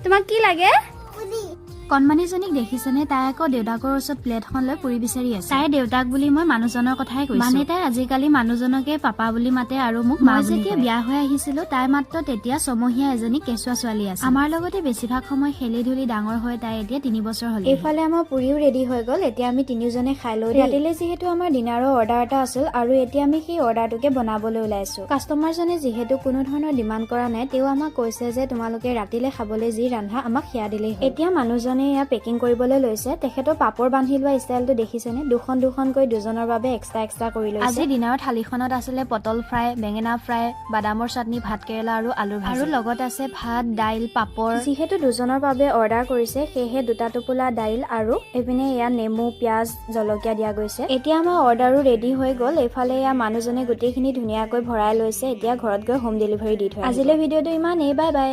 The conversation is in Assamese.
তোমাক কি লাগে? কণমানিজনীক দেখিছেনে? তাই আকৌ দেউতাকৰ ওচৰত প্লেটখন লৈ পুৰি বিচাৰি আছে। তাই দেউতাক বুলি মই মানুহজনৰ কথাই কৈছো। মানে তাই আজিকালি মানুহজনকে পাপা বুলি মাতে আৰু মোক মই যেতিয়া বিয়া হৈ আহিছিলো তাই মাত্ৰ তেতিয়া ছমহীয়া এজনী কেঁচুৱা ছোৱালী আছে। আমাৰ লগতে বেছিভাগ সময় খেলি ধূলি ডাঙৰ হৈ তাই এতিয়া 3 বছৰ হ'ল। এইফালে আমাৰ পুৰিও ৰেডি হৈ গ'ল। এতিয়া আমি তিনিওজনে খাই লওঁ। ৰাতিলৈ যিহেতু আমাৰ ডিনাৰৰ অৰ্ডাৰ এটা আছিল আৰু এতিয়া আমি সেই অৰ্ডাৰটোকে বনাবলৈ ওলাইছো। কাষ্টমাৰজনে যিহেতু কোনো ধৰণৰ ডিমাণ্ড কৰা নাই, তেওঁ আমাক কৈছে যে তোমালোকে ৰাতিলৈ খাবলৈ যি ৰান্ধা আমাক সেয়া দিলেই হ'ল। এতিয়া মানুহজনে এয়া পেকিং কৰিবলৈ লৈছে। তেখেতৰ পাপৰ বান্ধি লোৱা ষ্টাইলটো দেখিছেনে? দুখনকৈ দুজনৰ বাবে এক্সট্ৰা কৰি লৈছে। আজি দিনৰ থালিখনত আছিলে পটল ফ্ৰাই, বেঙেনা ফ্ৰাই, বাদামৰ চাটনি, ভাত কেৰেলা আৰু আলুৰ ভাজি। আৰু লগত আছে ভাত, দাইল, পাপৰ। যিহেতু দুজনৰ বাবে অৰ্ডাৰ কৰিছে সেয়েহে 2টা টোপোলা দাইল আৰু এইপিনে এয়া নেমু, পিয়াজ, জলকীয়া দিয়া গৈছে। এতিয়া আমাৰ অৰ্ডাৰো ৰেডি হৈ গ'ল। এইফালে এয়া মানুহজনে গোটেইখিনি ধুনীয়াকৈ ভৰাই লৈছে। এতিয়া ঘৰত গৈ হোম ডেলিভাৰী দি থৈ আহিব। আজিলৈ ভিডিঅ'টো ইমানেই। Bye bye.